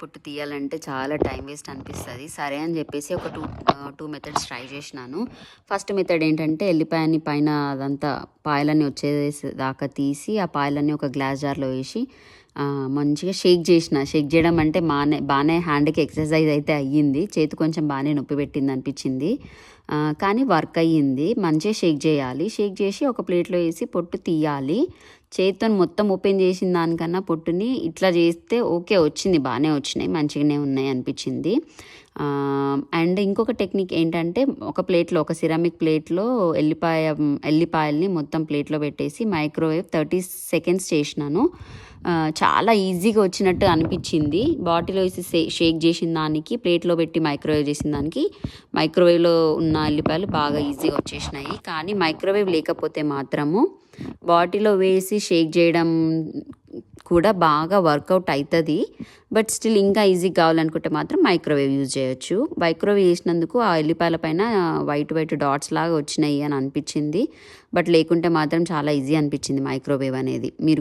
పొట్టు తీయాలంటే చాలా టైం వేస్ట్ అనిపిస్తుంది. సరే అని చెప్పేసి ఒక టూ మెథడ్స్ ట్రై చేసినాను. ఫస్ట్ మెథడ్ ఏంటంటే ఎల్లిపాయని పైన అదంతా పాయలన్నీ వచ్చేసి దాకా తీసి ఆ పాయలన్నీ ఒక గ్లాస్ జార్లో వేసి మంచిగా షేక్ చేయడం అంటే బాగానే హ్యాండ్కి ఎక్సర్సైజ్ అయితే అయ్యింది. చేతి కొంచెం బాగానే నొప్పి పెట్టింది అనిపించింది, కానీ వర్క్ అయ్యింది. మంచిగా షేక్ చేయాలి. షేక్ చేసి ఒక ప్లేట్లో వేసి పొట్టు తీయాలి. చేతితో మొత్తం ఓపెన్ చేసిన దానికన్నా పొట్టుని ఇట్లా చేస్తే ఓకే వచ్చింది, బాగానే వచ్చినాయి, మంచిగానే ఉన్నాయి అనిపించింది. అండ్ ఇంకొక టెక్నిక్ ఏంటంటే ఒక సిరామిక్ ప్లేట్లో ఎల్లిపాయల్ని మొత్తం ప్లేట్లో పెట్టేసి మైక్రోవేవ్ 30 సెకండ్స్ చేసినాను. చాలా ఈజీగా వచ్చినట్టు అనిపించింది. బాటిల్లో వేసి షేక్ చేసిన దానికి, ప్లేట్లో పెట్టి మైక్రోవేవ్ చేసిన దానికి, మైక్రోవేవ్లో ఉన్న ఎల్లిపాయలు బాగా ఈజీగా వచ్చేసినాయి. కానీ మైక్రోవేవ్ లేకపోతే మాత్రము బాటిల్లో వేసి షేక్ చేయడం కూడా బాగా వర్కౌట్ అవుతుంది. బట్ స్టిల్ ఇంకా ఈజీ కావాలనుకుంటే మాత్రం మైక్రోవేవ్ యూజ్ చేయొచ్చు. మైక్రోవేవ్ చేసినందుకు ఆ ఎల్లిపాయల పైన వైట్ డాట్స్ లాగా వచ్చినాయి అని అనిపించింది. బట్ లేకుంటే మాత్రం చాలా ఈజీ అనిపించింది మైక్రోవేవ్ అనేది. మీరు